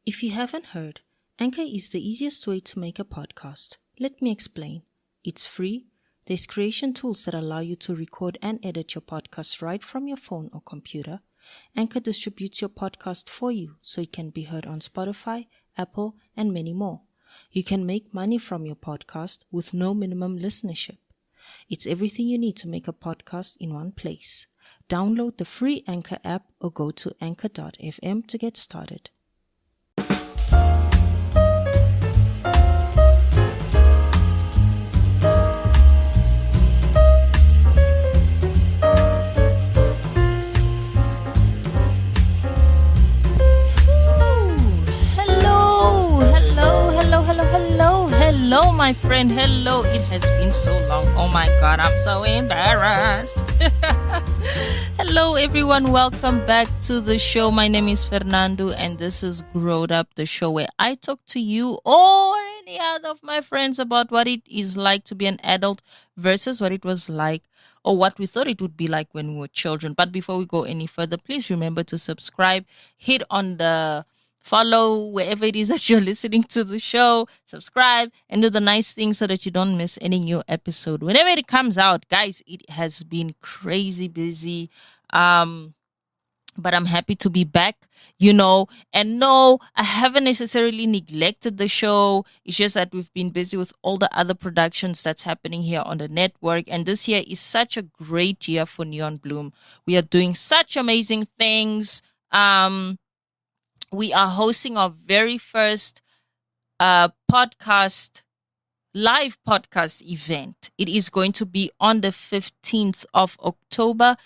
If you haven't heard, Anchor is the easiest way to make a podcast. Let me explain. It's free. There's creation tools that allow you to record and edit your podcast right from your phone or computer. Anchor distributes your podcast for you so it can be heard on Spotify, Apple, and many more. You can make money from your podcast with no minimum listenership. It's everything you need to make a podcast in one place. Download the free Anchor app or go to anchor.fm to get started. Hello, my friend. Hello. It has been so long. Oh my God, I'm so embarrassed. Hello, everyone. Welcome back to the show. My name is Fernanndo, and this is growedup, the show where I talk to you or any other of my friends about what it is like to be an adult versus what it was like or what we thought it would be like when we were children. But before we go any further, please remember to subscribe, hit on the follow wherever it is that you're listening to the show, subscribe, and do the nice things so that you don't miss any new episode. Whenever it comes out, guys, it has been crazy busy. But I'm happy to be back, and no, I haven't necessarily neglected the show. It's just that we've been busy with all the other productions that's happening here on the network. And this year is such a great year for Neon Bloom. We are doing such amazing things. We are hosting our very first live podcast event. It is going to be on the 15th of October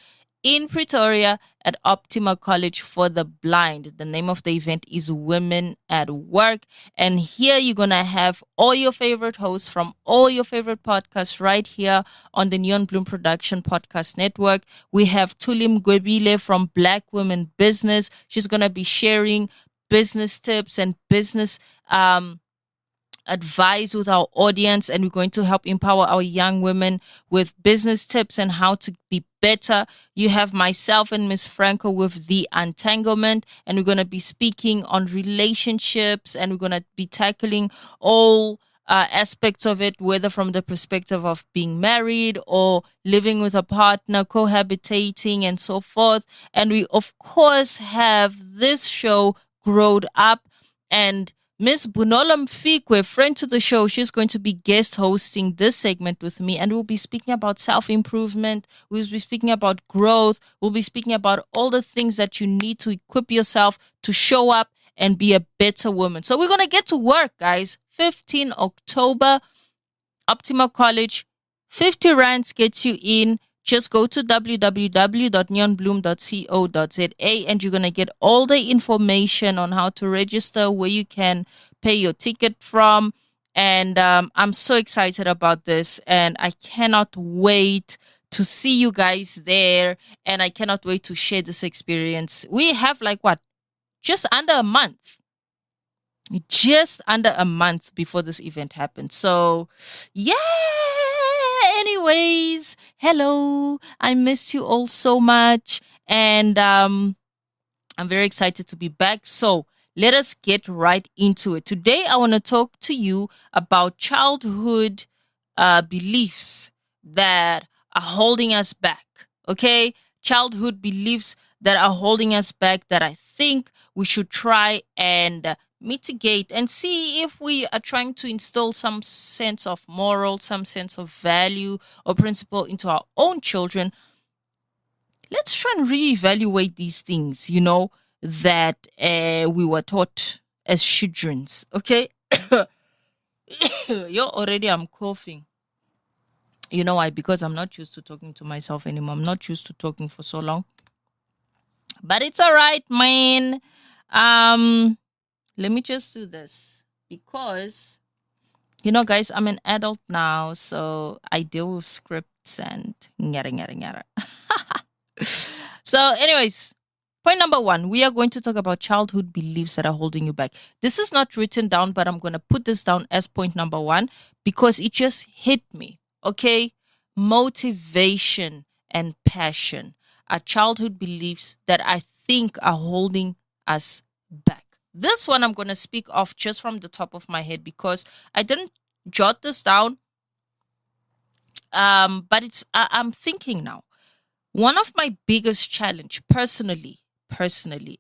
in Pretoria at Optima College for the Blind. The name of the event is Women at Work. And here you're going to have all your favorite hosts from all your favorite podcasts right here on the Neon Bloom Production Podcast Network. We have Tulim Gwebile from Black Women Business. She's going to be sharing business tips and business advice with our audience, and we're going to help empower our young women with business tips and how to be better. You have myself and Miss Franco with The Untanglement, and we're going to be speaking on relationships, and we're going to be tackling all aspects of it, whether from the perspective of being married or living with a partner, cohabitating, and so forth. And we, of course, have this show, Growed Up, and Miss Bunola Mfikwe, friend to the show, she's going to be guest hosting this segment with me, and we'll be speaking about self-improvement, we'll be speaking about growth, we'll be speaking about all the things that you need to equip yourself to show up and be a better woman. So we're going to get to work, guys. 15 October, Optima College, 50 rands gets you in. Just go to www.neonbloom.co.za and you're going to get all the information on how to register, where you can pay your ticket from. And I'm so excited about this, and I cannot wait to see you guys there, and I cannot wait to share this experience. We have just under a month before this event happens. So, yeah. Anyways, hello. I miss you all so much, and I'm very excited to be back. So let us get right into it. Today, I want to talk to you about childhood beliefs that are holding us back. Okay, childhood beliefs that are holding us back that I think we should try and mitigate and see if we are trying to instill some sense of moral, some sense of value or principle into our own children. Let's try and reevaluate these things, that we were taught as children. Okay? I'm coughing. You know why? Because I'm not used to talking to myself anymore. I'm not used to talking for so long. But it's all right, man. Let me just do this because, guys, I'm an adult now, so I deal with scripts and yada. So anyways, point number 1, we are going to talk about childhood beliefs that are holding you back. This is not written down, but I'm going to put this down as point number 1 because it just hit me, okay? Motivation and passion are childhood beliefs that I think are holding us back. This one I'm going to speak of just from the top of my head because I didn't jot this down. But I'm thinking now. One of my biggest challenge personally,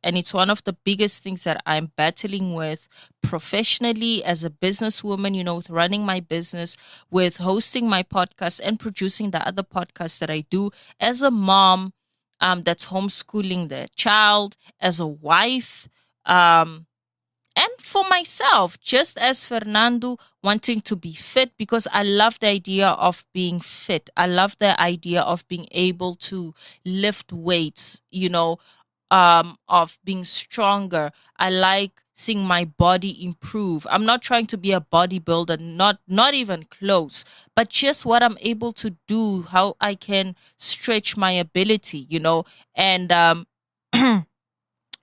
and it's one of the biggest things that I'm battling with professionally as a businesswoman, with running my business, with hosting my podcast and producing the other podcasts that I do, as a mom that's homeschooling their child, as a wife, um, and for myself, just as Fernanndo, wanting to be fit, because I love the idea of being fit. I love the idea of being able to lift weights, of being stronger. I like seeing my body improve. I'm not trying to be a bodybuilder, not even close, but just what I'm able to do, how I can stretch my ability, and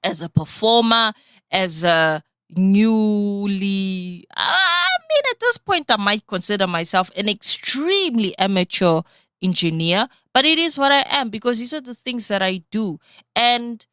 as a performer, as a I mean, at this point, I might consider myself an extremely amateur engineer, but it is what I am because these are the things that I do. And,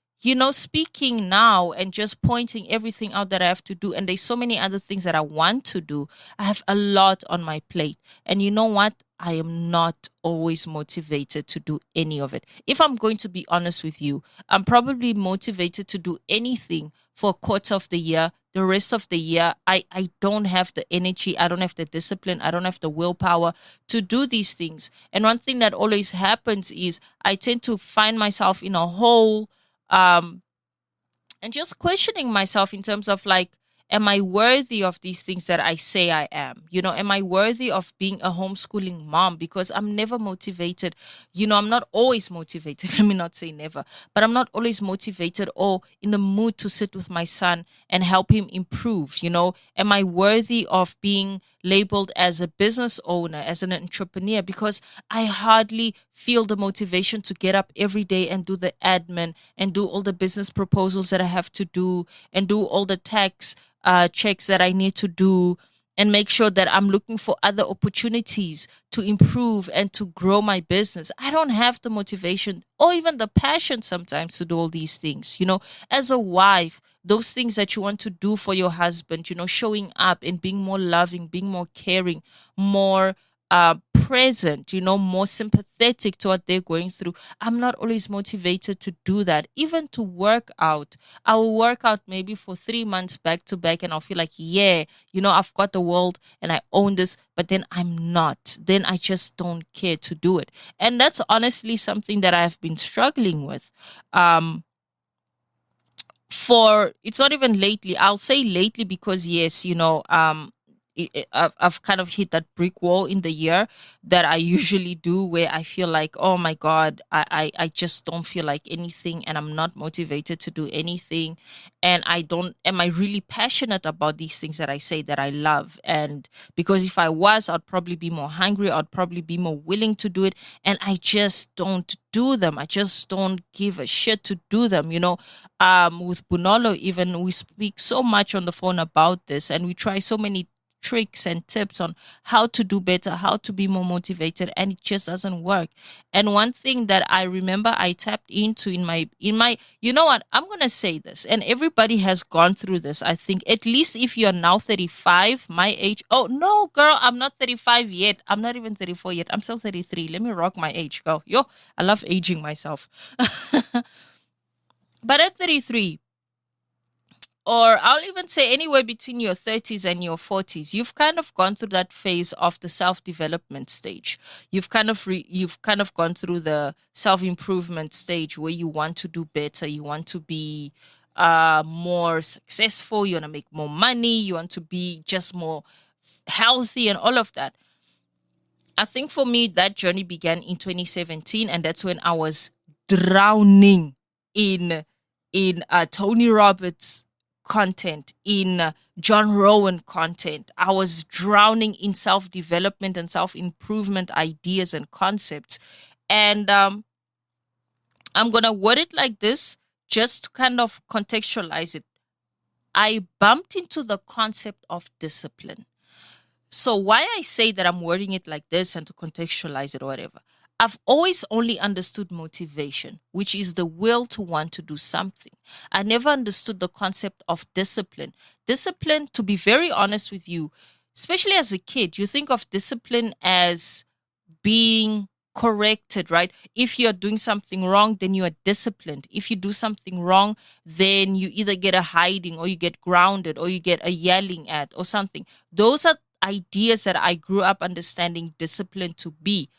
speaking now and just pointing everything out that I have to do, and there's so many other things that I want to do. I have a lot on my plate. And you know what? I am not always motivated to do any of it. If I'm going to be honest with you, I'm probably motivated to do anything for a quarter of the year. The rest of the year, I don't have the energy, I don't have the discipline, I don't have the willpower to do these things. And one thing that always happens is I tend to find myself in a hole, um, and just questioning myself in terms of like, am I worthy of these things that I say I am? Am I worthy of being a homeschooling mom? Because I'm never motivated. I'm not always motivated. Let me not say never, but I'm not always motivated or in the mood to sit with my son and help him improve. Am I worthy of being labeled as a business owner, as an entrepreneur? Because I hardly feel the motivation to get up every day and do the admin and do all the business proposals that I have to do and do all the tax checks that I need to do and make sure that I'm looking for other opportunities to improve and to grow my business. I don't have the motivation or even the passion sometimes to do all these things. As a wife, those things that you want to do for your husband, showing up and being more loving, being more caring, more present, more sympathetic to what they're going through. I'm not always motivated to do that. Even to work out, I will work out maybe for 3 months back to back and I'll feel like, yeah, I've got the world and I own this, but then I'm not. Then I just don't care to do it. And that's honestly something that I've been struggling with. For it's not even lately, I'll say lately because yes, I've kind of hit that brick wall in the year that I usually do where I feel like, oh my god, I just don't feel like anything and I'm not motivated to do anything. And I don't am I really passionate about these things that I say that I love? And because if I was, I'd probably be more hungry, I'd probably be more willing to do it, and I just don't do them. I just don't give a shit to do them. With Bunolo, even we speak so much on the phone about this, and we try so many tricks and tips on how to do better, how to be more motivated, and it just doesn't work. And one thing that I remember I tapped into in my you know what, I'm gonna say this, and everybody has gone through this. I think at least if you're now 35, my age. Oh no, girl, I'm not 35 yet. I'm not even 34 yet. I'm still 33. Let me rock my age, girl. Yo, I love aging myself. But at 33, or I'll even say anywhere between your 30s and your 40s, you've kind of gone through that phase of the self-development stage. You've kind of gone through the self-improvement stage where you want to do better, you want to be more successful, you want to make more money, you want to be just more healthy and all of that. I think for me that journey began in 2017, and that's when I was drowning in Tony Robbins content, in John Rowan content. I was drowning in self development and self improvement ideas and concepts. And I'm going to word it like this just to kind of contextualize it. I bumped into the concept of discipline. So why I say that I'm wording it like this and to contextualize it or whatever, I've always only understood motivation, which is the will to want to do something. I never understood the concept of discipline. Discipline, to be very honest with you, especially as a kid, you think of discipline as being corrected, right? If you're doing something wrong, then you are disciplined. If you do something wrong, then you either get a hiding or you get grounded or you get a yelling at or something. Those are ideas that I grew up understanding discipline to be.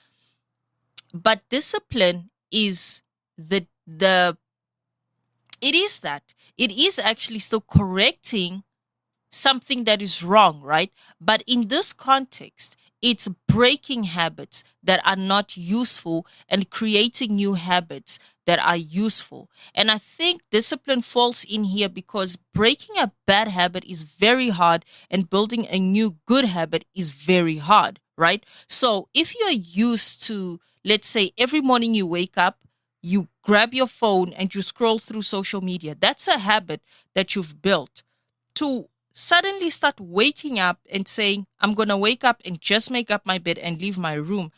But discipline is the it is that. It is actually still correcting something that is wrong, right? But in this context, it's breaking habits that are not useful and creating new habits that are useful. And I think discipline falls in here because breaking a bad habit is very hard and building a new good habit is very hard, right? So if you're used to, let's say, every morning you wake up, you grab your phone and you scroll through social media, that's a habit that you've built. To suddenly start waking up and saying, I'm going to wake up and just make up my bed and leave my room.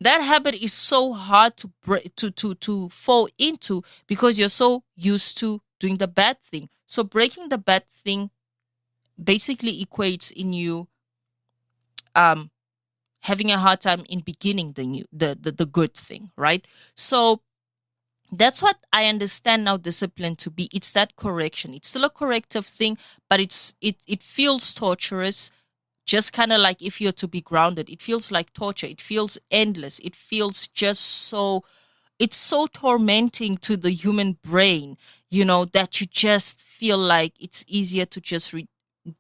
That habit is so hard to to fall into because you're so used to doing the bad thing. So breaking the bad thing basically equates in you um having a hard time in beginning the good thing, right? So that's what I understand now discipline to be. It's that correction. It's still a corrective thing, but it feels torturous. Just kind of like if you're to be grounded, it feels like torture. It feels endless. It feels just so it's so tormenting to the human brain, that you just feel like it's easier to just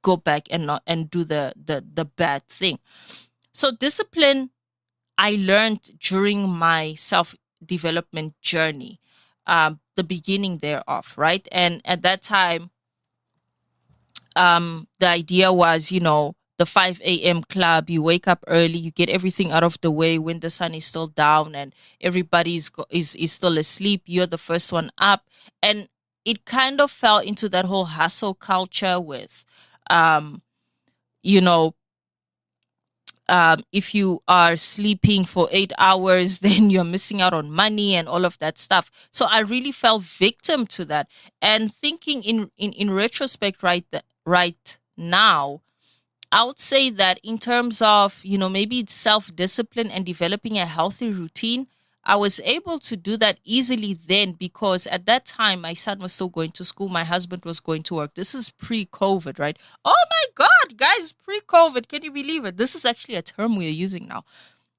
go back and not and do the bad thing. So discipline I learned during my self development journey, the beginning thereof, right? And at that time, the idea was, the 5 a.m. club, you wake up early, you get everything out of the way when the sun is still down and is still asleep. You're the first one up. And it kind of fell into that whole hustle culture with, you know, if you are sleeping for 8 hours, then you're missing out on money and all of that stuff. So I really fell victim to that. And thinking in retrospect, right now, I would say that in terms of, maybe it's self-discipline and developing a healthy routine, I was able to do that easily then because at that time my son was still going to school, my husband was going to work. This is pre-COVID, right? Oh my God, guys, pre-COVID. Can you believe it? This is actually a term we're using now.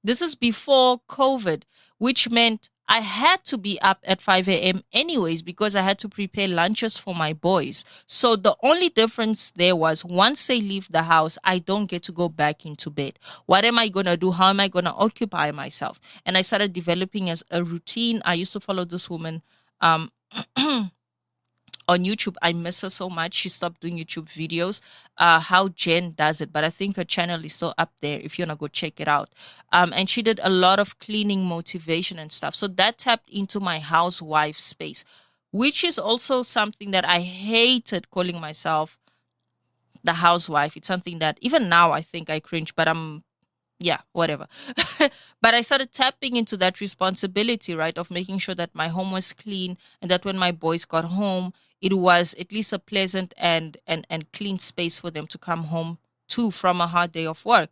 This is before COVID, which meant I had to be up at 5 a.m. anyways because I had to prepare lunches for my boys. So the only difference there was once they leave the house, I don't get to go back into bed. What am I going to do? How am I going to occupy myself? And I started developing as a routine. I used to follow this woman um, on YouTube. I miss her so much. She stopped doing YouTube videos. How Jen does it, but I think her channel is still up there if you wanna go check it out. And she did a lot of cleaning motivation and stuff. So that tapped into my housewife space, which is also something that I hated calling myself the housewife. It's something that even now I think I cringe, but yeah, whatever. But I started tapping into that responsibility, right, of making sure that my home was clean and that when my boys got home, it was at least a pleasant and clean space for them to come home to from a hard day of work.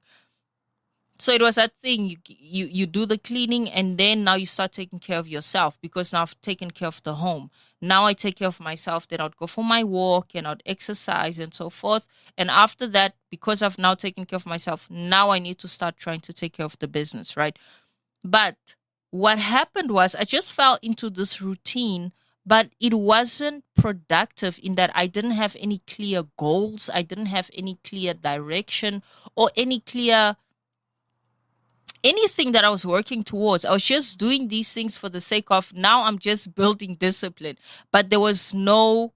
So it was that thing you do the cleaning and then now you start taking care of yourself because now I've taken care of the home. Now I take care of myself, then I'd go for my walk and I'd exercise and so forth. And after that, because I've now taken care of myself, now I need to start trying to take care of the business, right? But what happened was I just fell into this routine, but it wasn't productive in that I didn't have any clear goals. I didn't have any clear direction or any clear anything that I was working towards. I was just doing these things for the sake of now I'm just building discipline. But there was no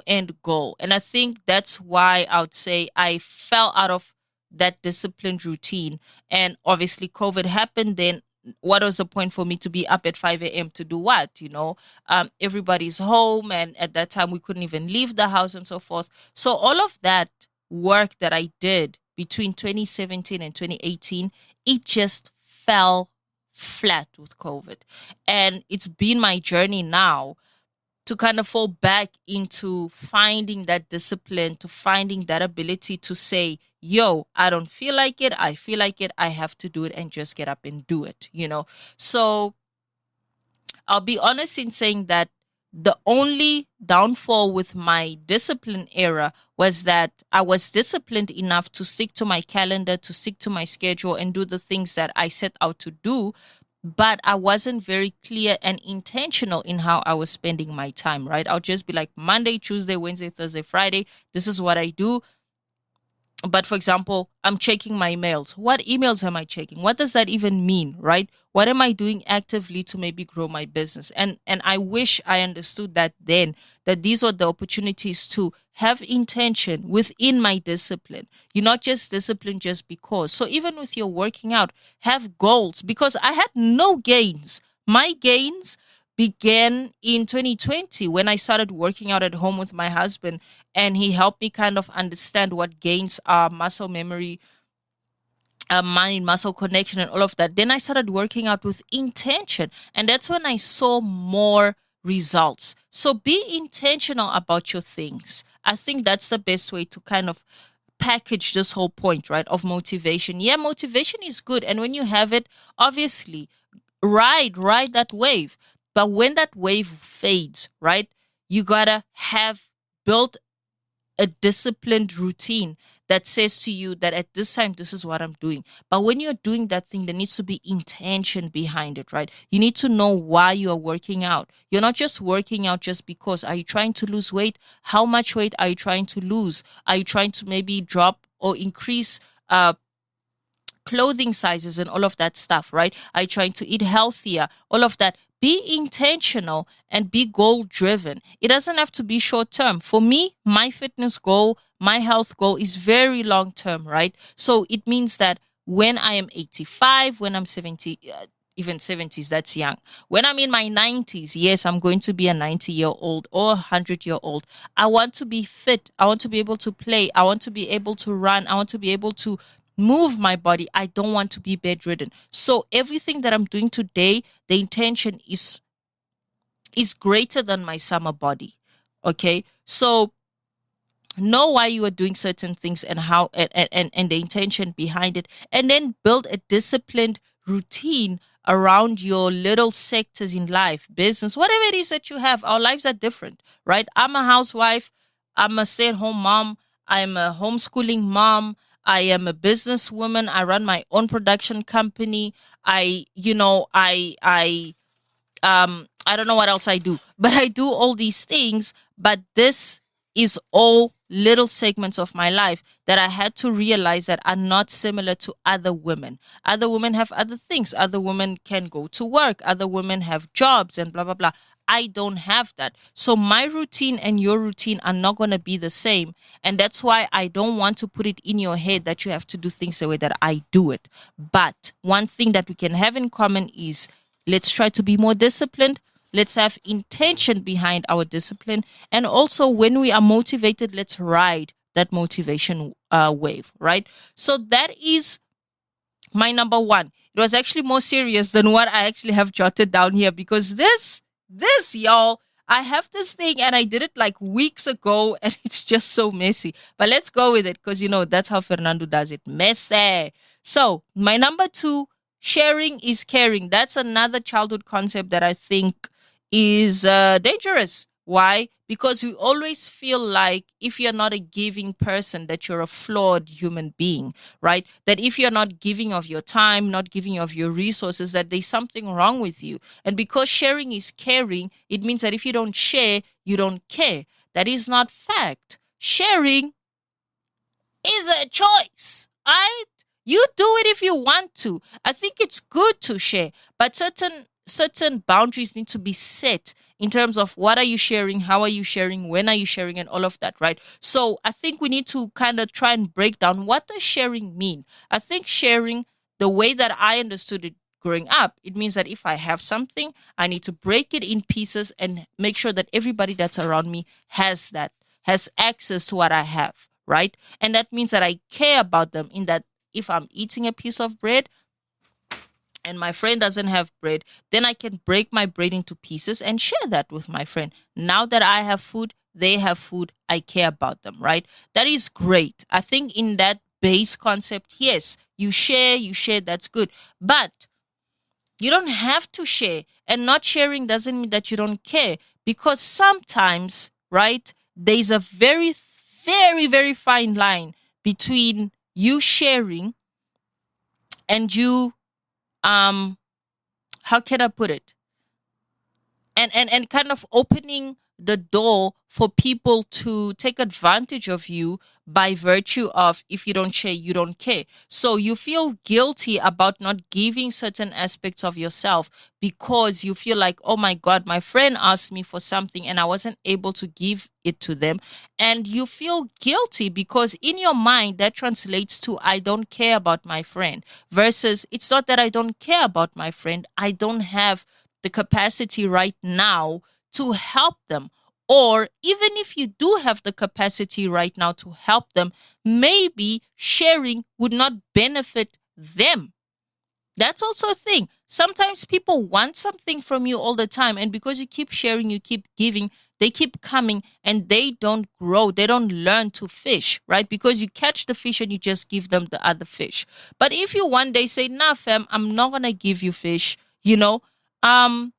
end goal. And I think that's why I would say I fell out of that disciplined routine. And obviously COVID happened then. What was the point for me to be up at 5 a.m. to do what? Everybody's home. And at that time, we couldn't even leave the house and so forth. So all of that work that I did between 2017 and 2018, it just fell flat with COVID. And it's been my journey now to kind of fall back into finding that discipline, to finding that ability to say, yo, I don't feel like it. I feel like it. I have to do it, and just get up and do it, So I'll be honest in saying that the only downfall with my discipline era was that I was disciplined enough to stick to my calendar, to stick to my schedule, and do the things that I set out to do. But I wasn't very clear and intentional in how I was spending my time, right? I'll just be like Monday, Tuesday, Wednesday, Thursday, Friday. This is what I do. But for example, I'm checking my emails. What emails am I checking? What does that even mean, right? What am I doing actively to maybe grow my business? And I wish I understood that then, that these are the opportunities to have intention within my discipline. You're not just disciplined just because. So even with your working out, have goals, because I had no gains. My gains began in 2020 when I started working out at home with my husband, and he helped me kind of understand what gains are, muscle memory, mind muscle connection, and all of that. Then I started working out with intention, and that's when I saw more results. So be intentional about your things. I think that's the best way to kind of package this whole point, right, of motivation. Yeah, motivation is good, and when you have it, obviously ride that wave. But when that wave fades, right, you gotta have built a disciplined routine that says to you that at this time, this is what I'm doing. But when you're doing that thing, there needs to be intention behind it, right? You need to know why you are working out. You're not just working out just because. Are you trying to lose weight? How much weight are you trying to lose? Are you trying to maybe drop or increase clothing sizes and all of that stuff, right? Are you trying to eat healthier? All of that. Be intentional and be goal driven. It doesn't have to be short term. For me, my fitness goal, my health goal is very long term, right? So it means that when I am 85, when I'm 70, even 70s, that's young. When I'm in my 90s, yes, I'm going to be a 90-year-old or a 100-year-old. I want to be fit. I want to be able to play. I want to be able to run. I want to be able to move my body. I don't want to be bedridden. So everything that I'm doing today, the intention is greater than my summer body. Okay? So know why you are doing certain things and how and the intention behind it, and then build a disciplined routine around your little sectors in life, business, whatever it is that you have. Our lives are different, right? I'm a housewife, I'm a stay-at-home mom, I'm a homeschooling mom, I am a businesswoman, I run my own production company. I don't know what else I do, but I do all these things. But this is all little segments of my life that I had to realize that are not similar to other women. Other women have other things. Other women can go to work. Other women have jobs and blah, blah, blah. I don't have that. So my routine and your routine are not going to be the same. And that's why I don't want to put it in your head that you have to do things the way that I do it. But one thing that we can have in common is let's try to be more disciplined. Let's have intention behind our discipline. And also when we are motivated, let's ride that motivation wave, right? So that is my number one. It was actually more serious than what I actually have jotted down here, because this, y'all, I have this thing and I did it like weeks ago and it's just so messy. But let's go with it because, that's how Fernanndo does it. Messy. So my number two, sharing is caring. That's another childhood concept that I think is dangerous. Why? Because we always feel like if you're not a giving person, that you're a flawed human being, right? That if you're not giving of your time, not giving of your resources, that there's something wrong with you. And because sharing is caring, it means that if you don't share, you don't care. That is not fact. Sharing is a choice, right? You do it if you want to. I think it's good to share, but certain boundaries need to be set in terms of what are you sharing, how are you sharing, when are you sharing, and all of that, right? So I think we need to kind of try and break down what does sharing mean. I think sharing, the way that I understood it growing up, it means that if I have something, I need to break it in pieces and make sure that everybody that's around me has access to what I have, right? And that means that I care about them, in that if I'm eating a piece of bread, and my friend doesn't have bread, then I can break my bread into pieces and share that with my friend. Now that I have food, they have food, I care about them, right? That is great. I think in that base concept, yes, you share, that's good. But you don't have to share. And not sharing doesn't mean that you don't care. Because sometimes, right, there's a very, very, very fine line between you sharing and you, how can I put it? And kind of opening the door for people to take advantage of you by virtue of, if you don't share, you don't care. So you feel guilty about not giving certain aspects of yourself because you feel like, oh my God, my friend asked me for something and I wasn't able to give it to them. And you feel guilty because in your mind that translates to, I don't care about my friend, versus it's not that I don't care about my friend, I don't have the capacity right now to help them. Or even if you do have the capacity right now to help them, maybe sharing would not benefit them. That's also a thing. Sometimes people want something from you all the time, and because you keep sharing, you keep giving, they keep coming and they don't grow. They don't learn to fish, right? Because you catch the fish and you just give them the other fish. But if you one day say, nah, fam, I'm not going to give you fish, um,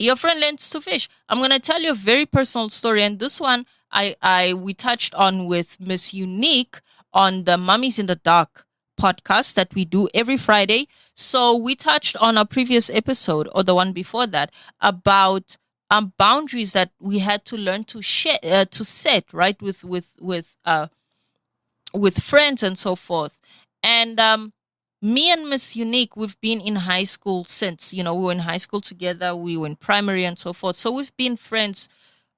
your friend learns to fish. I'm gonna tell you a very personal story, and this one we touched on with Miss Unique on the Mummies in the Dark podcast that we do every Friday. So we touched on our previous episode, or the one before that, about boundaries that we had to learn to share, to set, right, with friends and so forth. And me and Miss Unique, we've been in high school since, we were in high school together, we were in primary and so forth. So we've been friends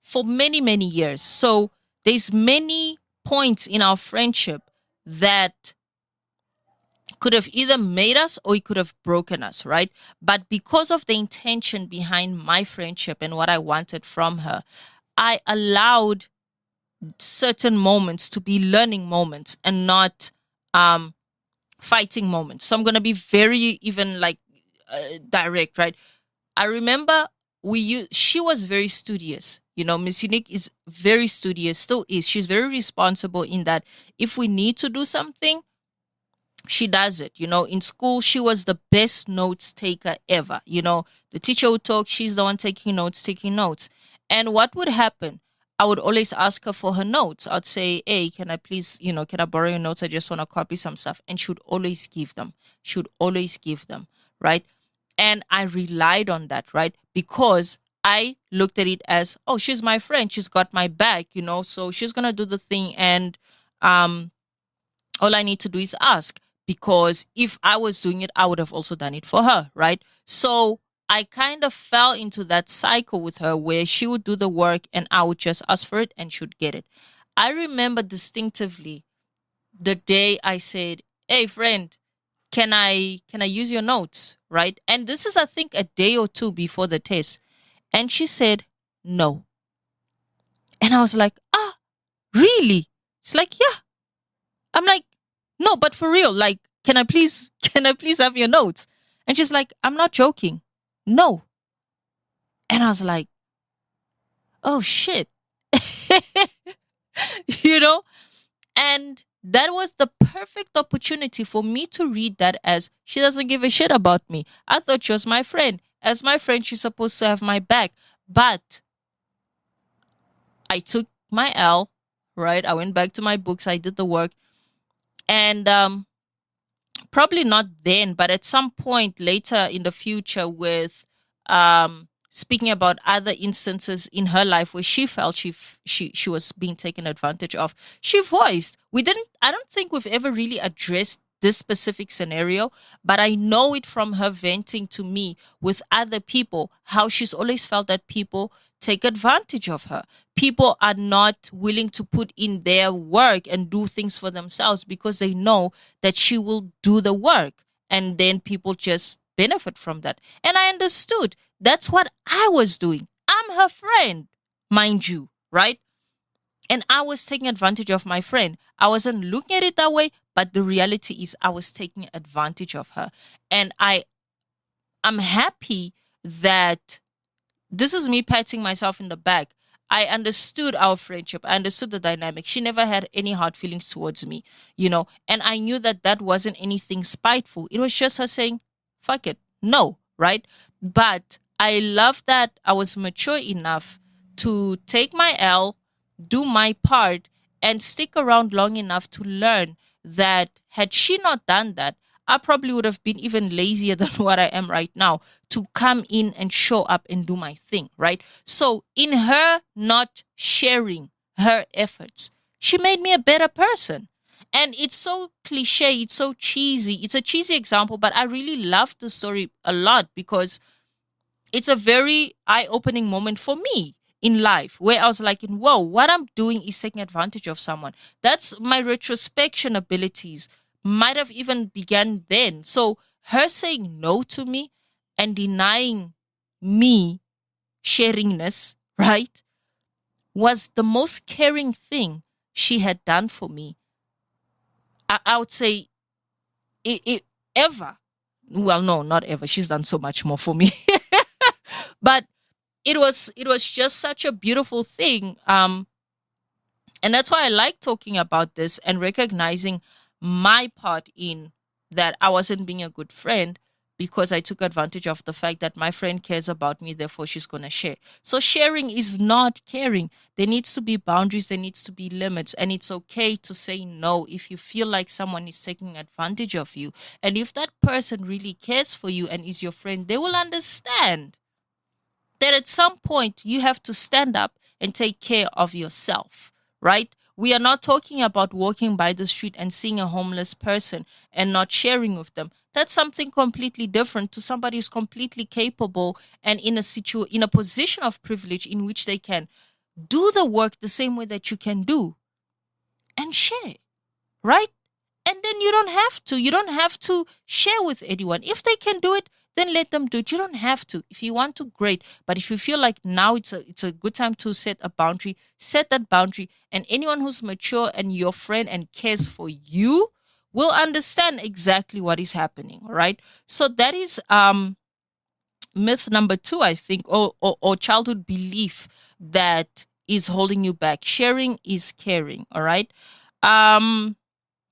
for many, many years. So there's many points in our friendship that could have either made us or it could have broken us, right? But because of the intention behind my friendship and what I wanted from her, I allowed certain moments to be learning moments and not fighting moments. So I'm going to be very even direct, right? I remember she was very studious. Miss Unique is very studious, still is. She's very responsible in that if we need to do something, she does it. In school, she was the best notes taker ever. The teacher would talk, she's the one taking notes. And what would happen? I would always ask her for her notes. I'd say, hey, can I please, can I borrow your notes? I just want to copy some stuff. And she would always give them. Right? And I relied on that, right? Because I looked at it as, oh, she's my friend. She's got my back, so she's going to do the thing. And all I need to do is ask. Because if I was doing it, I would have also done it for her, right? So I kind of fell into that cycle with her where she would do the work and I would just ask for it and she would get it. I remember distinctively the day I said, hey, friend, can I use your notes, right? And this is, I think, a day or two before the test. And she said, no. And I was like, really? She's like, yeah. I'm like, no, but for real, can I please have your notes? And she's like, I'm not joking. No. And I was like, oh shit. And that was the perfect opportunity for me to read that as she doesn't give a shit about me. I thought she was my friend. As my friend, she's supposed to have my back. But I took my L, right? I went back to my books. I did the work. And probably not then, but at some point later in the future with speaking about other instances in her life where she felt she was being taken advantage of, she voiced. I don't think we've ever really addressed this specific scenario, but I know it from her venting to me with other people, how she's always felt that people take advantage of her. People are not willing to put in their work and do things for themselves because they know that she will do the work and then people just benefit from that. And I understood that's what I was doing. I'm her friend, mind you, right? And I was taking advantage of my friend. I wasn't looking at it that way, but the reality is I was taking advantage of her. And I I'm happy that this is me patting myself in the back. I understood our friendship. I understood the dynamic. She never had any hard feelings towards me, and I knew that that wasn't anything spiteful. It was just her saying, fuck it. No, right? But I love that I was mature enough to take my L, do my part, and stick around long enough to learn that had she not done that, I probably would have been even lazier than what I am right now to come in and show up and do my thing, right? So, in her not sharing her efforts, she made me a better person. And it's so cliche, it's so cheesy. It's a cheesy example, but I really love the story a lot because it's a very eye-opening moment for me in life where I was like, whoa, what I'm doing is taking advantage of someone. That's my retrospection abilities might have even began then. So her saying no to me and denying me sharingness, right, was the most caring thing she had done for me. I would say it ever. Well, no, not ever. She's done so much more for me. But it was just such a beautiful thing. And that's why I like talking about this and recognizing my part in that I wasn't being a good friend because I took advantage of the fact that my friend cares about me, therefore she's going to share. So sharing is not caring. There needs to be boundaries, there needs to be limits, and it's okay to say no if you feel like someone is taking advantage of you. And if that person really cares for you and is your friend, they will understand that at some point you have to stand up and take care of yourself, right? We are not talking about walking by the street and seeing a homeless person and not sharing with them. That's something completely different to somebody who's completely capable and in a position of privilege in which they can do the work the same way that you can do and share, right? And then you don't have to share with anyone. If they can do it, then let them do it. You don't have to. If you want to, great. But if you feel like now it's a good time to set a boundary, set that boundary. And anyone who's mature and your friend and cares for you will understand exactly what is happening. All right. So that is myth number 2, I think, or childhood belief that is holding you back. Sharing is caring. All right.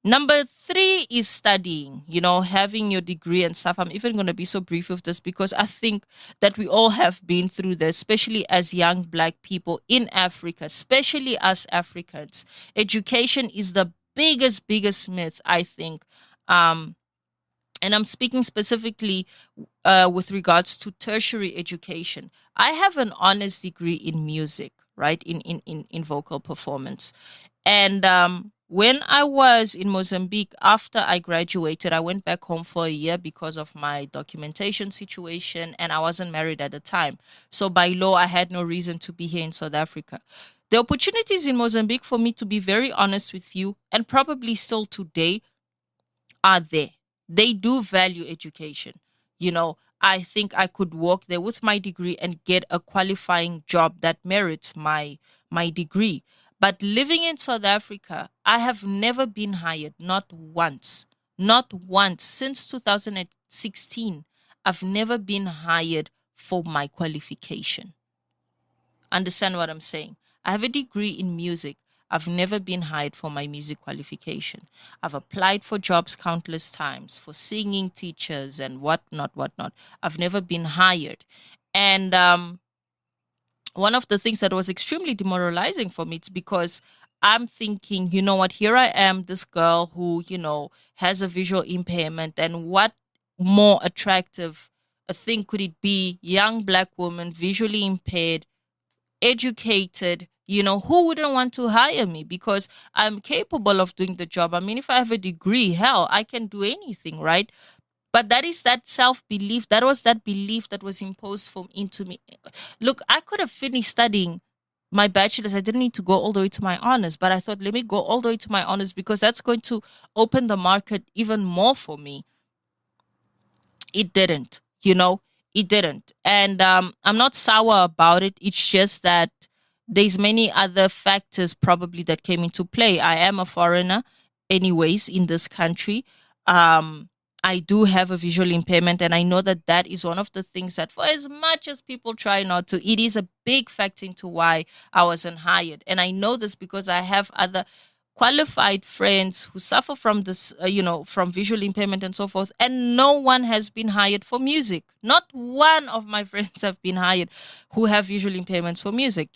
Number 3 is studying, having your degree and stuff. I'm even going to be so brief with this because I think that we all have been through this, especially as young Black people in Africa, especially us Africans. Education is the biggest myth, I think. And I'm speaking specifically with regards to tertiary education. I have an honors degree in music, right, in vocal performance. And when I was in Mozambique, after I graduated, I went back home for a year because of my documentation situation, and I wasn't married at the time. So by law, I had no reason to be here in South Africa. The opportunities in Mozambique, for me to be very honest with you, and probably still today, are there. They do value education. I think I could walk there with my degree and get a qualifying job that merits my degree. But living in South Africa, I have never been hired, not once. Not once since 2016. I've never been hired for my qualification. Understand what I'm saying? I have a degree in music. I've never been hired for my music qualification. I've applied for jobs countless times for singing teachers and whatnot. I've never been hired. And one of the things that was extremely demoralizing for me, it's because I'm thinking, you know what, here I am, this girl who, has a visual impairment, and what more attractive a thing could it be? Young Black woman, visually impaired, educated, who wouldn't want to hire me because I'm capable of doing the job. I mean, if I have a degree, hell, I can do anything, right? But that is that self-belief. That was that belief that was imposed into me. Look, I could have finished studying my bachelor's. I didn't need to go all the way to my honors, but I thought, let me go all the way to my honors because that's going to open the market even more for me. It didn't, it didn't. And I'm not sour about it. It's just that there's many other factors probably that came into play. I am a foreigner anyways in this country. I do have a visual impairment, and I know that that is one of the things that, for as much as people try not to, it is a big factor into why I wasn't hired. And I know this because I have other qualified friends who suffer from this, from visual impairment and so forth, and no one has been hired for music. Not one of my friends have been hired who have visual impairments for music.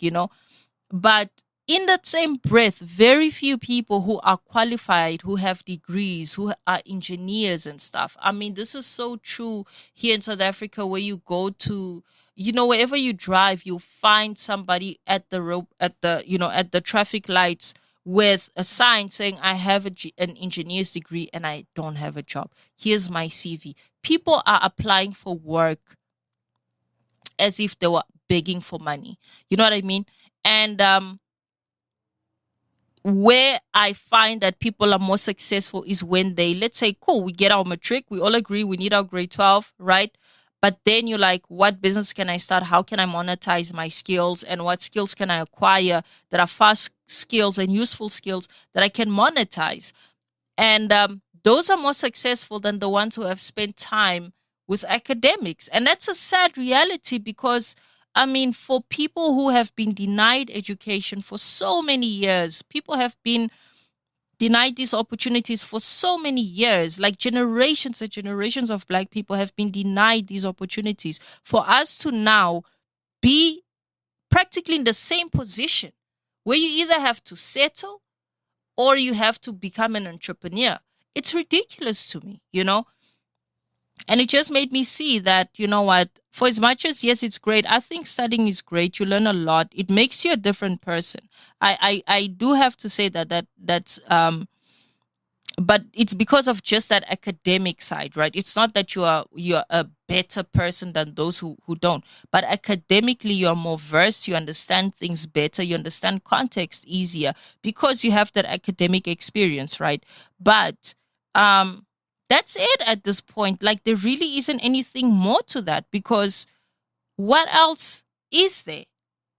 But in that same breath, very few people who are qualified, who have degrees, who are engineers and stuff. I mean, this is so true here in South Africa, where you go to, wherever you drive, you'll find somebody at the rope, at the traffic lights with a sign saying, I have an engineer's degree and I don't have a job. Here's my CV. People are applying for work as if they were begging for money. You know what I mean? And where I find that people are more successful is when they, let's say, cool, we get our matric, we all agree we need our grade 12, right? But then you're like, what business can I start? How can I monetize my skills? And what skills can I acquire that are fast skills and useful skills that I can monetize? And those are more successful than the ones who have spent time with academics. And that's a sad reality because, I mean, for people who have been denied education for so many years, people have been denied these opportunities for so many years, like generations and generations of Black people have been denied these opportunities. For us to now be practically in the same position where you either have to settle or you have to become an entrepreneur, it's ridiculous to me. And it just made me see that, you know what, for as much as, yes, it's great. I think studying is great. You learn a lot. It makes you a different person. I do have to say that's but it's because of just that academic side, right? It's not that you're a better person than those who don't, but academically you're more versed, you understand things better, you understand context easier because you have that academic experience, right? But that's it at this point. Like, there really isn't anything more to that, because what else is there?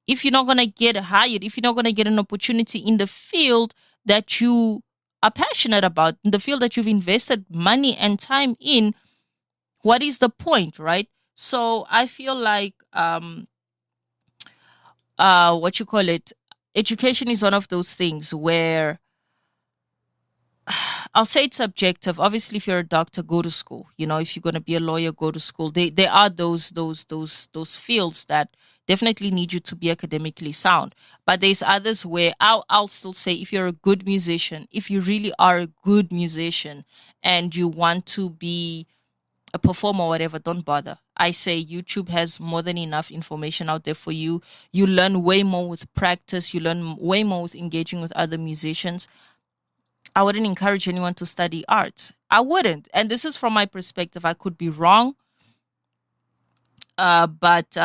If you're not going to get hired, if you're not going to get an opportunity in the field that you are passionate about, in the field that you've invested money and time in, what is the point, right? So I feel like what you call it, education is one of those things where I'll say it's subjective. Obviously, if you're a doctor, go to school. If you're going to be a lawyer, go to school. There are those fields that definitely need you to be academically sound. But there's others where I'll still say, if you're a good musician, if you really are a good musician and you want to be a performer or whatever, don't bother. I say YouTube has more than enough information out there for you. You learn way more with practice. You learn way more with engaging with other musicians. I wouldn't encourage anyone to study arts. I wouldn't. And this is from my perspective. I could be wrong. But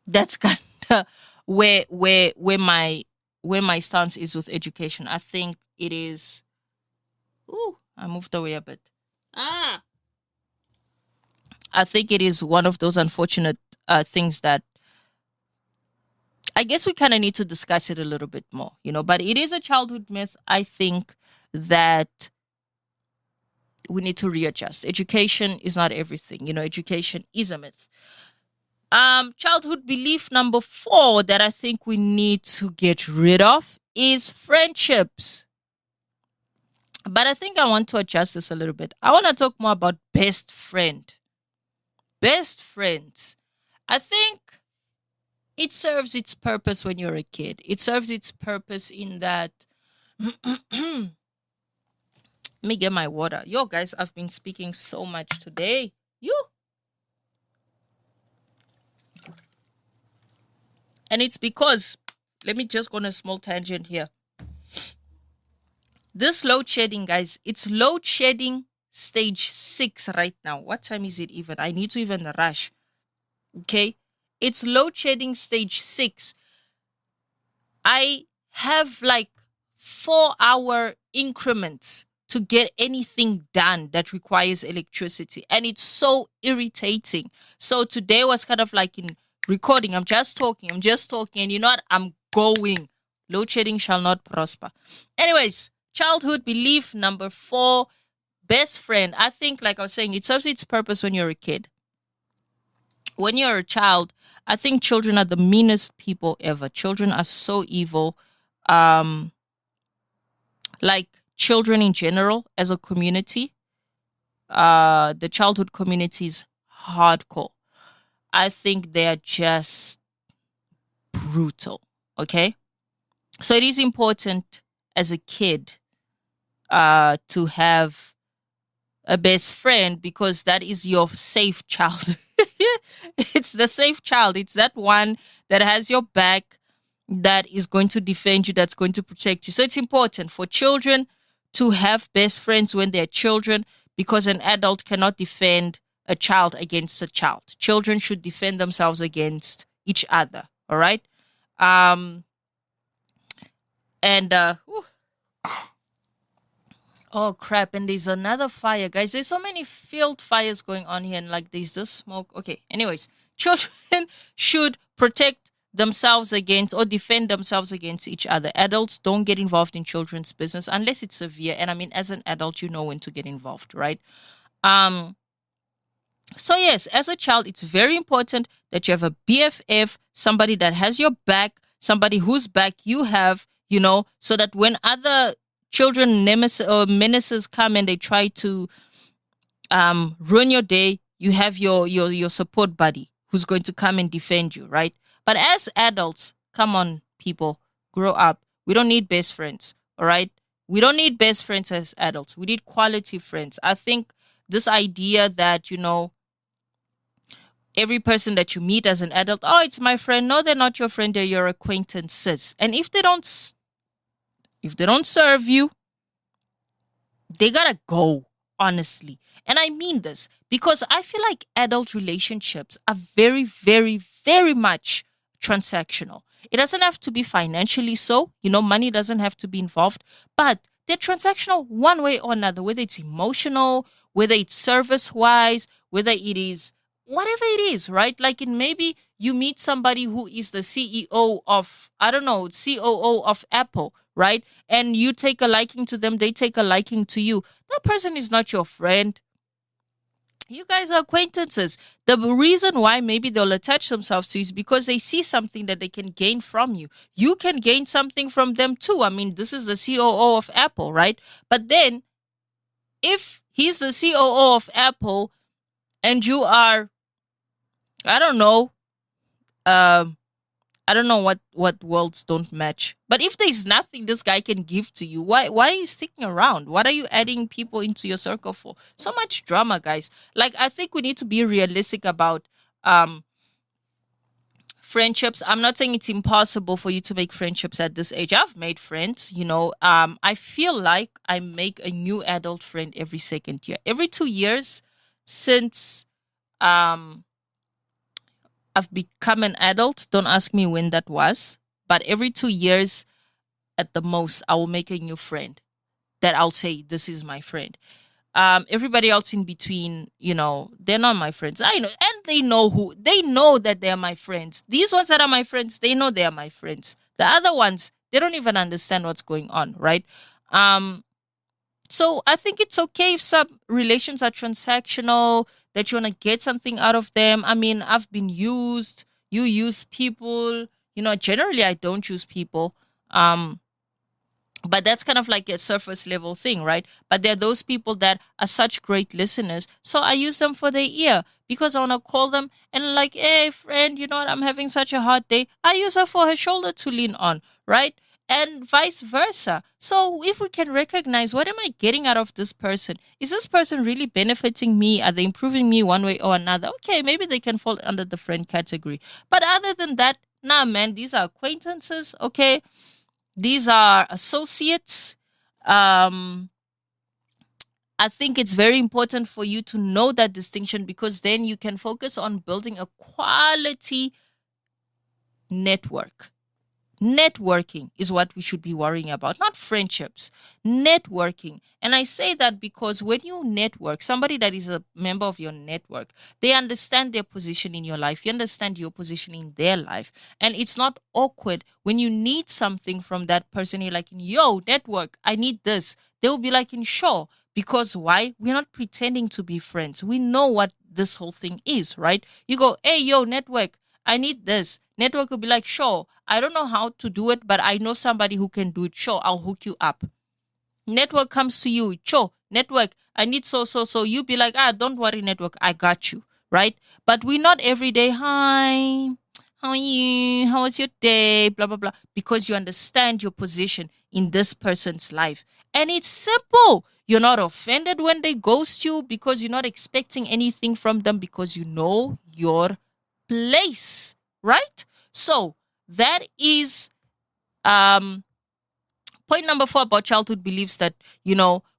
that's kind of where my stance is with education. I think it is. Ooh, I moved away a bit. I think it is one of those unfortunate things that I guess we kind of need to discuss it a little bit more, but it is a childhood myth. I think that we need to readjust. Education is not everything. Education is a myth. Childhood belief number 4 that I think we need to get rid of is friendships. But I think I want to adjust this a little bit. I want to talk more about best friend. Best friends. I think it serves its purpose when you're a kid. It serves its purpose in that. Let me get my water. Yo, guys, I've been speaking so much today. And it's because, let me just go on a small tangent here. This load shedding, guys, it's load shedding stage 6 right now. What time is it even? I need to even rush. Okay? It's load shedding stage 6. I have like 4-hour increments to get anything done that requires electricity. And it's so irritating. So today was kind of like in recording. I'm just talking. And you know what? I'm going. Load shedding shall not prosper. Anyways, childhood belief number 4. Best friend, I think, like I was saying, it serves its purpose when you're a kid. When you're a child, I think children are the meanest people ever. Children are so evil. Um, like children in general, as a community, the childhood community is hardcore. I think they're just brutal. Okay. So it is important as a kid to have a best friend, because that is your safe child. It's the safe child. It's that one that has your back, that is going to defend you, that's going to protect you. So it's important for children to have best friends when they're children, because an adult cannot defend a child against a child. Children should defend themselves against each other. All right. Um, and Oh crap! And there's another fire, guys. There's so many field fires going on here, and like there's this smoke. Okay. Anyways, children should protect themselves against or defend themselves against each other. Adults don't get involved in children's business unless it's severe. And I mean, as an adult, you know when to get involved, right? Um. So yes, as a child, it's very important that you have a BFF, somebody that has your back, somebody whose back you have, so that when other children nemesis or menaces come and they try to ruin your day, you have your support buddy who's going to come and defend you, right? But as adults, come on, people, grow up. We don't need best friends, all right? We don't need best friends as adults. We need quality friends. I think this idea that, every person that you meet as an adult, oh, it's my friend. No, they're not your friend. They're your acquaintances. And if they don't serve you, they gotta go, honestly. And I mean this because I feel like adult relationships are very, very, very much transactional. It doesn't have to be financially so, money doesn't have to be involved, but they're transactional one way or another, whether it's emotional, whether it's service wise, whether it is whatever it is, right? Like in maybe you meet somebody who is the CEO of, I don't know, COO of Apple, right? And you take a liking to them, they take a liking to you. That person is not your friend. You guys are acquaintances. The reason why maybe they'll attach themselves to you is because they see something that they can gain from you. You can gain something from them too. I mean, this is the COO of Apple, right? But then if he's the COO of Apple and you are, I don't know, I don't know what worlds don't match. But if there's nothing this guy can give to you, why are you sticking around? What are you adding people into your circle for? So much drama, guys. Like, I think we need to be realistic about friendships. I'm not saying it's impossible for you to make friendships at this age. I've made friends, I feel like I make a new adult friend every second year. Every 2 years since I've become an adult. Don't ask me when that was. But every 2 years at the most, I will make a new friend that I'll say, this is my friend. Everybody else in between, they're not my friends. I know. And they know that they're my friends. These ones that are my friends, they know they are my friends. The other ones, they don't even understand what's going on, right? So I think it's okay if some relations are transactional, that you want to get something out of them. I mean, I've been used. You use people. Generally I don't use people. But that's kind of like a surface level thing, right? But there are those people that are such great listeners. So I use them for their ear because I want to call them and like, hey, friend, you know what? I'm having such a hard day. I use her for her shoulder to lean on, right? And vice versa. So if we can recognize, what am I getting out of this person? Is this person really benefiting me? Are they improving me one way or another? Okay, maybe they can fall under the friend category. But other than that, nah, man, these are acquaintances, okay? These are associates. I think it's very important for you to know that distinction, because then you can focus on building a quality network. Networking is what we should be worrying about, not friendships. Networking. And I say that because when you network, somebody that is a member of your network, they understand their position in your life. You understand your position in their life. And it's not awkward when you need something from that person. You're like, yo, network, I need this. They'll be like, sure. Because why? We're not pretending to be friends. We know what this whole thing is, right? You go, hey, yo, network, I need this. Network will be like, sure, I don't know how to do it, but I know somebody who can do it. Sure, I'll hook you up. Network comes to you, sure, network, I need so. You be like, don't worry, network, I got you, right? But we're not every day, hi, how are you? How was your day? Blah, blah, blah. Because you understand your position in this person's life. And it's simple. You're not offended when they ghost you because you're not expecting anything from them because you know your place, right? So that is point number 4 about childhood beliefs that,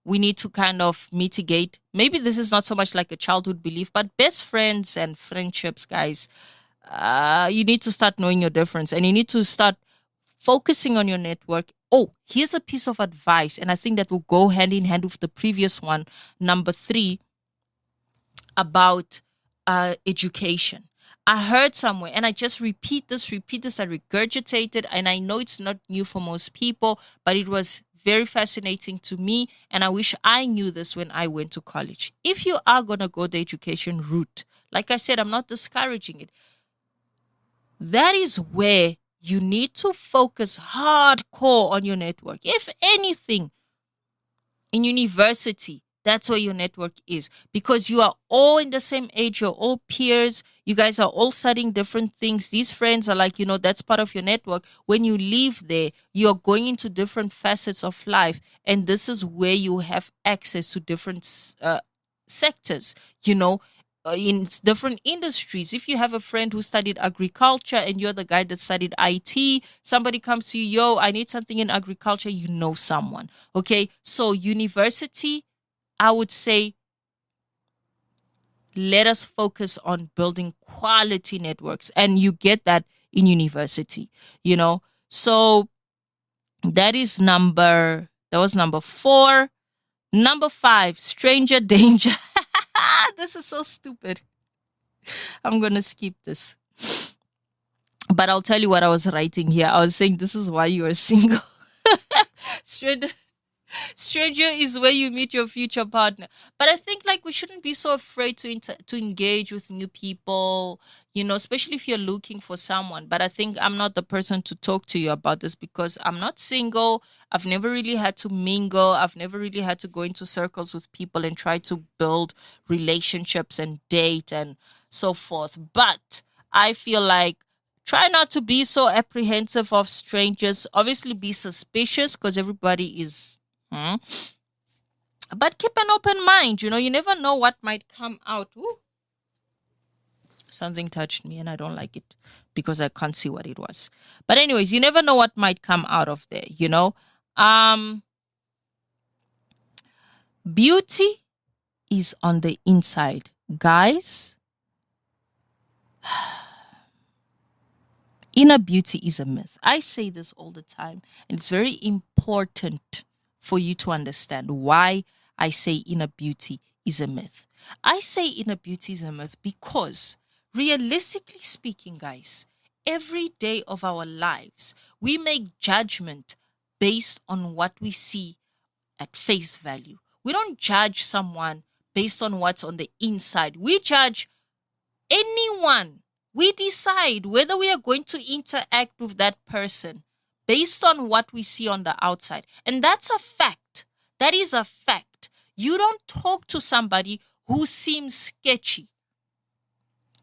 we need to kind of mitigate. Maybe this is not so much like a childhood belief, but best friends and friendships, guys, you need to start knowing your difference and you need to start focusing on your network. Oh, here's a piece of advice, and I think that will go hand in hand with the previous one, number 3, about education. I heard somewhere, and I just repeat this, I regurgitate it, and I know it's not new for most people, but it was very fascinating to me, and I wish I knew this when I went to college. If you are going to go the education route, like I said, I'm not discouraging it. That is where you need to focus hardcore on your network. If anything, in university, that's where your network is, because you are all in the same age, you're all peers, you guys are all studying different things. These friends are like, that's part of your network. When you leave there, you're going into different facets of life, and this is where you have access to different sectors, in different industries. If you have a friend who studied agriculture and you're the guy that studied IT, somebody comes to you, yo, I need something in agriculture, you know someone. Okay, so university, I would say, let us focus on building quality networks, and you get that in university, So that was number 4. Number 5, stranger danger. This is so stupid. I'm going to skip this. But I'll tell you what I was writing here. I was saying this is why you are single. Stranger is where you meet your future partner. But I think we shouldn't be so afraid to engage with new people, especially if you're looking for someone. But I think I'm not the person to talk to you about this because I'm not single. I've never really had to mingle. I've never really had to go into circles with people and try to build relationships and date and so forth. But I feel like try not to be so apprehensive of strangers. Obviously, be suspicious because everybody is. But keep an open mind. You never know what might come out. Ooh. Something touched me and I don't like it because I can't see what it was. But anyways, you never know what might come out of there, Beauty is on the inside. Guys, inner beauty is a myth. I say this all the time, and it's very important for you to understand why I say inner beauty is a myth. I say inner beauty is a myth because, realistically speaking, guys, every day of our lives, we make judgment based on what we see at face value. We don't judge someone based on what's on the inside. We judge anyone. We decide whether we are going to interact with that person based on what we see on the outside. And that's a fact. That is a fact. You don't talk to somebody who seems sketchy.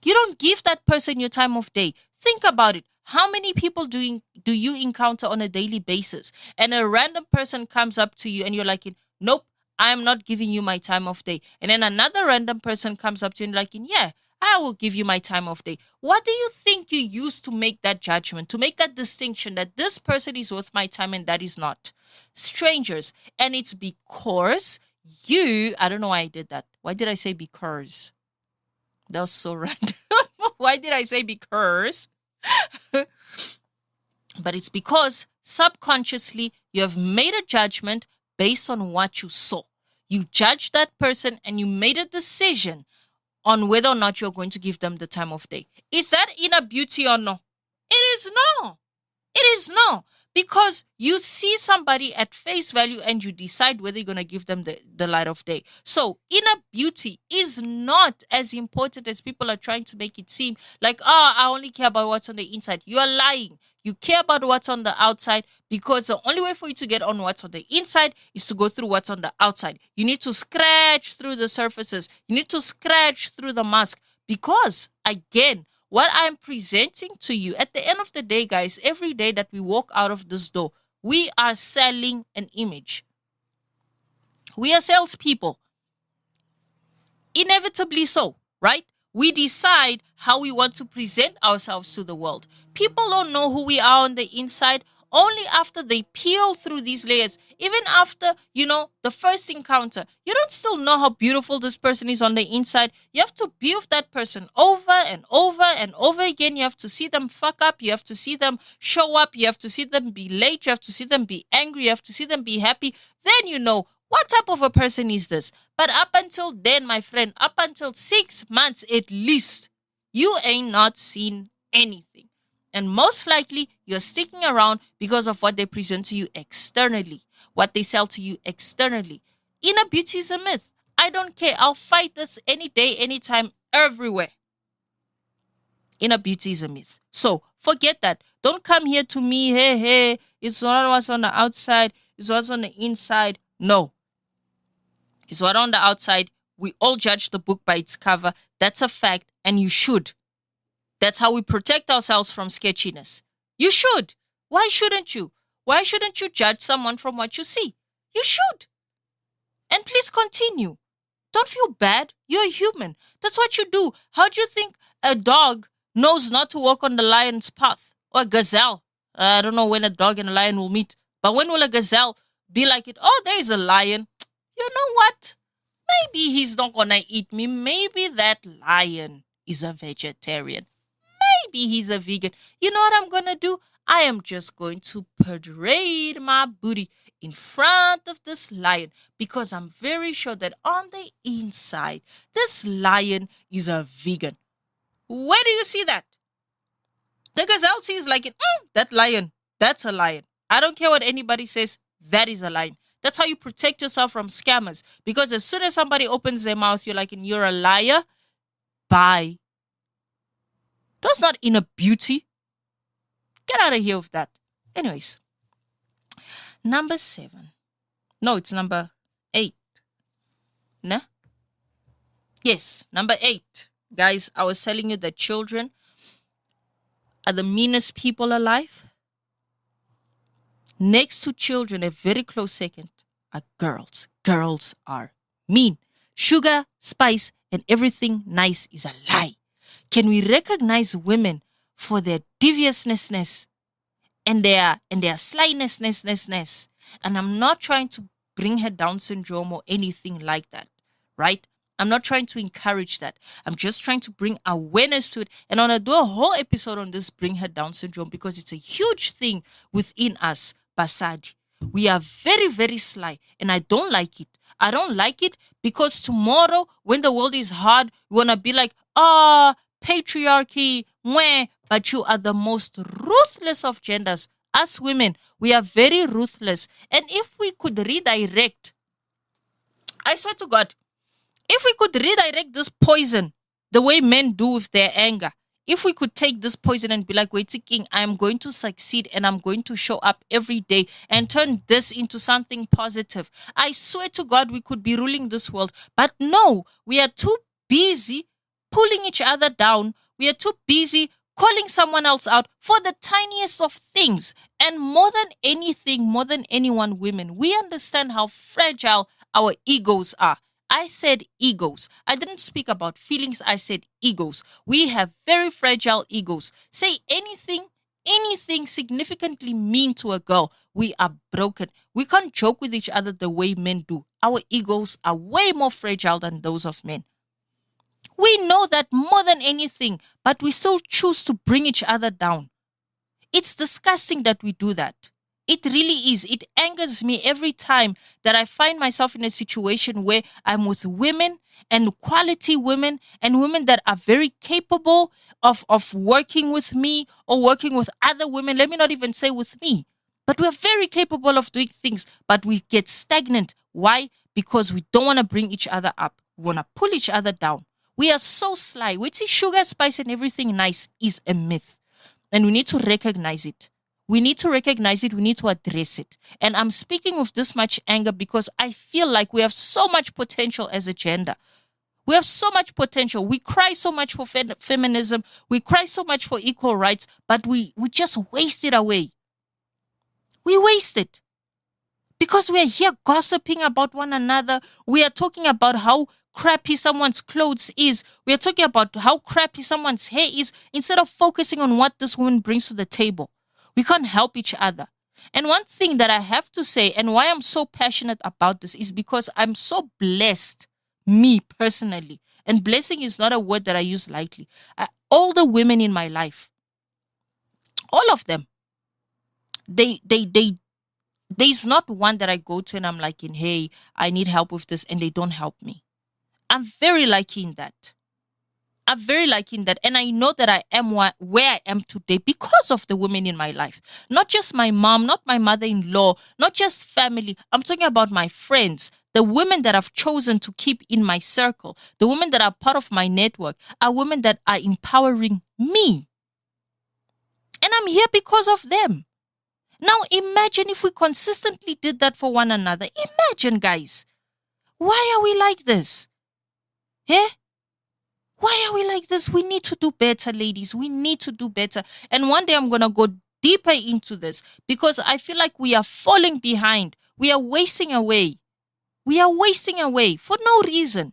You don't give that person your time of day. Think about it. How many people do you encounter on a daily basis? And a random person comes up to you and you're like, nope, I'm not giving you my time of day. And then another random person comes up to you and like, yeah, I will give you my time of day. What do you think you use to make that judgment, to make that distinction that this person is worth my time and that is not? Strangers. And it's because I don't know why I did that. Why did I say because? That was so random. Why did I say because? But it's because subconsciously you have made a judgment based on what you saw. You judged that person and you made a decision on whether or not you're going to give them the time of day. Is that inner beauty or no? It is no. It is no. because you see somebody at face value and you decide whether you're going to give them the light of day. So inner beauty is not as important as people are trying to make it seem, like, oh, I only care about what's on the inside. You're lying. You care about what's on the outside, because the only way for you to get on what's on the inside is to go through what's on the outside. You need to scratch through the surfaces. You need to scratch through the mask, because, again, what I'm presenting to you at the end of the day, guys, every day that we walk out of this door, we are selling an image. We are salespeople. Inevitably so, right? We decide how we want to present ourselves to the world. People don't know who we are on the inside only after they peel through these layers. Even after, the first encounter, you don't still know how beautiful this person is on the inside. You have to be with that person over and over and over again. You have to see them fuck up. You have to see them show up. You have to see them be late. You have to see them be angry. You have to see them be happy. Then you know, what type of a person is this? But up until then, my friend, up until 6 months at least, you ain't not seen anything. And most likely, you're sticking around because of what they present to you externally, what they sell to you externally. Inner beauty is a myth. I don't care. I'll fight this any day, anytime, everywhere. Inner beauty is a myth. So forget that. Don't come here to me, hey, it's not what's on the outside, it's what's on the inside. No. It's what on the outside. We all judge the book by its cover. That's a fact, and you should. That's how we protect ourselves from sketchiness. You should. Why shouldn't you? Why shouldn't you judge someone from what you see? You should. And please continue. Don't feel bad. You're a human. That's what you do. How do you think a dog knows not to walk on the lion's path? Or a gazelle? I don't know when a dog and a lion will meet. But when will a gazelle be like it? Oh, there is a lion. You know what? Maybe he's not going to eat me. Maybe that lion is a vegetarian. Maybe he's a vegan. You know what I'm going to do? I am just going to parade my booty in front of this lion, because I'm very sure that on the inside, this lion is a vegan. Where do you see that? The gazelle sees like, that lion, that's a lion. I don't care what anybody says, that is a lion. That's how you protect yourself from scammers. Because as soon as somebody opens their mouth, you're like, you're a liar. Bye. That's not inner beauty. Get out of here with that. Anyways. Number 7. No, it's number 8. No? Yes, number 8. Guys, I was telling you that children are the meanest people alive. Next to children, a very close second, are girls. Girls are mean. Sugar, spice, and everything nice is a lie. Can we recognize women for their deviousness and their slyness? And I'm not trying to bring her Down syndrome or anything like that, right? I'm not trying to encourage that. I'm just trying to bring awareness to it. And I want to do a whole episode on this, bring her Down syndrome, because it's a huge thing within us, Basadi. We are very, very sly, and I don't like it. I don't like it because tomorrow, when the world is hard, you want to be like, patriarchy, mwah. But you are the most ruthless of genders. Us women, we are very ruthless. And if we could redirect, I swear to God, if we could redirect this poison the way men do with their anger, if we could take this poison and be like, wait, King, I'm going to succeed and I'm going to show up every day and turn this into something positive, I swear to God, we could be ruling this world. But no, we are too busy pulling each other down. We are too busy calling someone else out for the tiniest of things. And more than anything, more than anyone, women, we understand how fragile our egos are. I said egos. I didn't speak about feelings. I said egos. We have very fragile egos. Say anything significantly mean to a girl, we are broken. We can't joke with each other the way men do. Our egos are way more fragile than those of men. We know that more than anything, but we still choose to bring each other down. It's disgusting that we do that. It really is. It angers me every time that I find myself in a situation where I'm with women and quality women and women that are very capable of working with me or working with other women. Let me not even say with me. But we're very capable of doing things, but we get stagnant. Why? Because we don't want to bring each other up. We want to pull each other down. We are so sly. We see sugar, spice, and everything nice is a myth. And we need to recognize it. We need to recognize it. We need to address it. And I'm speaking with this much anger because I feel like we have so much potential as a gender. We have so much potential. We cry so much for feminism. We cry so much for equal rights, but we just waste it away. We waste it because we are here gossiping about one another. We are talking about how crappy someone's clothes is. We are talking about how crappy someone's hair is instead of focusing on what this woman brings to the table. We can't help each other. And one thing that I have to say, and why I'm so passionate about this, is because I'm so blessed, me personally. And blessing is not a word that I use lightly. All the women in my life, all of them, there's not one that I go to and I'm like, hey, I need help with this, and they don't help me. I'm very lucky in that. I'm very lucky in that. And I know that I am where I am today because of the women in my life. Not just my mom, not my mother-in-law, not just family. I'm talking about my friends. The women that I've chosen to keep in my circle, the women that are part of my network, are women that are empowering me. And I'm here because of them. Now imagine if we consistently did that for one another. Imagine, guys. Why are we like this? Eh? Why are we like this? We need to do better, ladies. We need to do better. And one day I'm going to go deeper into this because I feel like we are falling behind. We are wasting away. We are wasting away for no reason.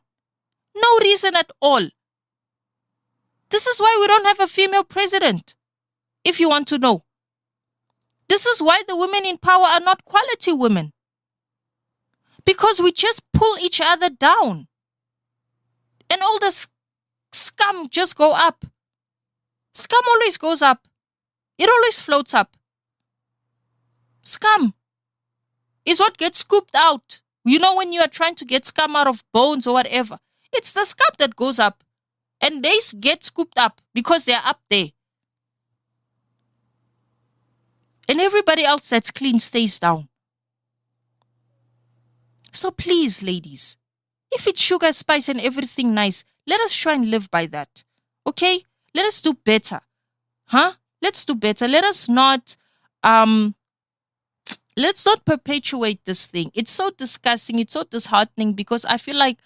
No reason at all. This is why we don't have a female president, if you want to know. This is why the women in power are not quality women. Because we just pull each other down. And all the scum just go up. Scum always goes up. It always floats up. Scum is what gets scooped out. You know, when you are trying to get scum out of bones or whatever, it's the scum that goes up. And they get scooped up because they're up there. And everybody else that's clean stays down. So please, ladies, if it's sugar, spice, and everything nice, let us try and live by that. Okay? Let us do better. Huh? Let's do better. Let's not perpetuate this thing. It's so disgusting. It's so disheartening because I feel like,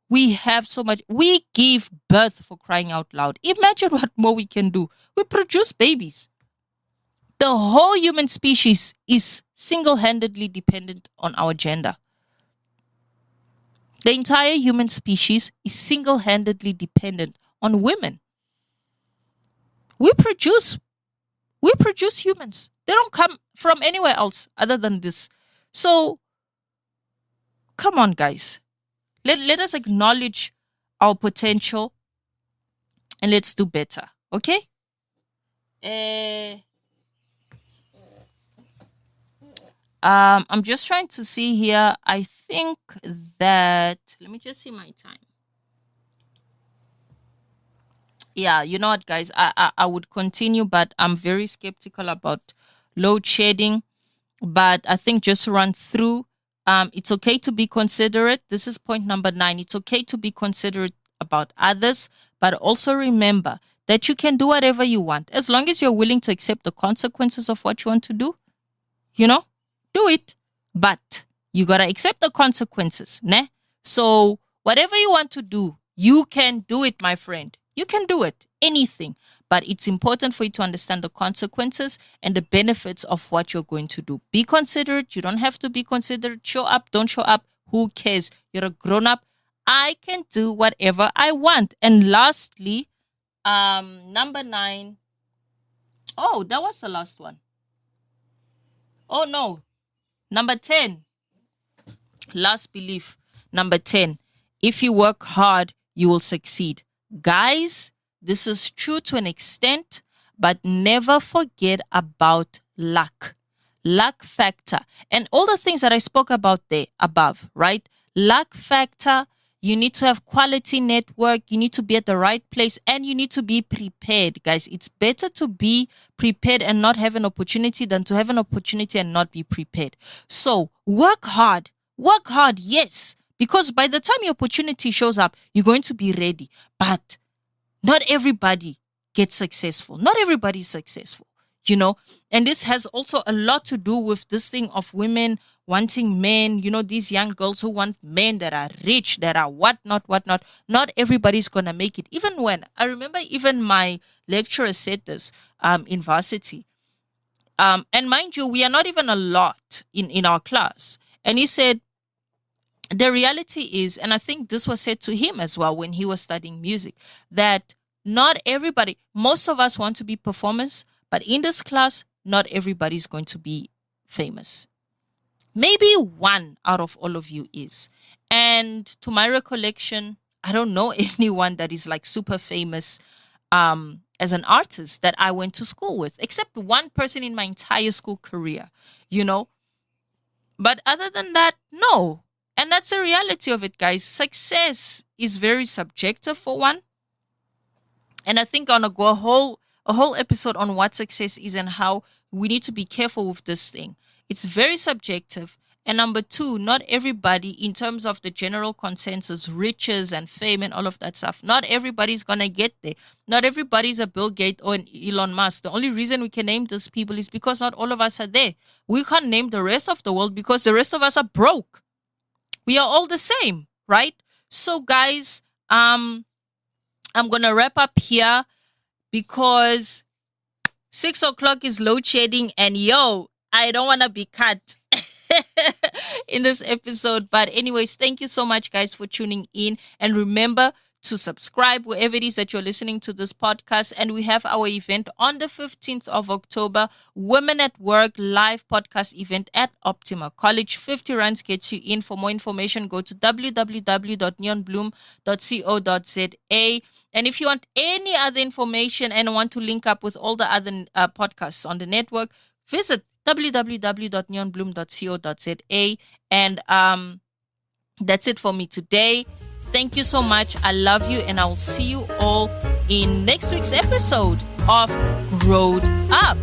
we have so much. We give birth, for crying out loud. Imagine what more we can do. We produce babies. The whole human species is single-handedly dependent on our gender. The entire human species is single-handedly dependent on women. We produce humans. They don't come from anywhere else other than this. So, come on, guys. Let us acknowledge our potential and let's do better. Okay? I'm just trying to see here. I think that, let me just see my time. Yeah, you know what, guys? I would continue, but I'm very skeptical about load shedding. But I think just run through. It's okay to be considerate. This is point number 9. It's okay to be considerate about others, but also remember that you can do whatever you want as long as you're willing to accept the consequences of what you want to do. You know? Do it, but you gotta accept the consequences, ne? So whatever you want to do, you can do it, my friend. You can do it, anything. But it's important for you to understand the consequences and the benefits of what you're going to do. Be considerate. You don't have to be considerate. Show up, don't show up. Who cares? You're a grown-up. I can do whatever I want. And lastly, number 9. Oh, that was the last one. Oh, no. Number 10, last belief. Number 10, if you work hard, you will succeed. Guys, this is true to an extent, but never forget about luck. Luck factor. And all the things that I spoke about there above, right? Luck factor, You need to have quality network. You need to be at the right place, and you need to be prepared, guys. It's better to be prepared and not have an opportunity than to have an opportunity and not be prepared. So work hard. Work hard, yes. Because by the time your opportunity shows up, you're going to be ready. But not everybody gets successful. Not everybody is successful, And this has also a lot to do with this thing of women wanting men, these young girls who want men that are rich, that are whatnot. Not everybody's going to make it. Even when, I remember even my lecturer said this in varsity. And mind you, we are not even a lot in our class. And he said, the reality is, and I think this was said to him as well when he was studying music, that not everybody, most of us want to be performers, but in this class, not everybody's going to be famous. Maybe one out of all of you is. And to my recollection, I don't know anyone that is like super famous as an artist that I went to school with, except one person in my entire school career, But other than that, no. And that's the reality of it, guys. Success is very subjective for one. And I think I'm going to go a whole episode on what success is and how we need to be careful with this thing. It's very subjective. And number two, not everybody, in terms of the general consensus, riches and fame and all of that stuff, not everybody's going to get there. Not everybody's a Bill Gates or an Elon Musk. The only reason we can name those people is because not all of us are there. We can't name the rest of the world because the rest of us are broke. We are all the same, right? So guys, I'm going to wrap up here because 6 o'clock is load shedding and I don't want to be cut in this episode. But anyways, thank you so much, guys, for tuning in. And remember to subscribe wherever it is that you're listening to this podcast. And we have our event on the 15th of October, Women at Work live podcast event at Optima College. 50 rands gets you in. For more information, go to www.neonbloom.co.za. And if you want any other information and want to link up with all the other podcasts on the network, visit www.neonbloom.co.za. And that's it for me today. Thank you so much. I love you, and I will see you all in next week's episode of Growed Up.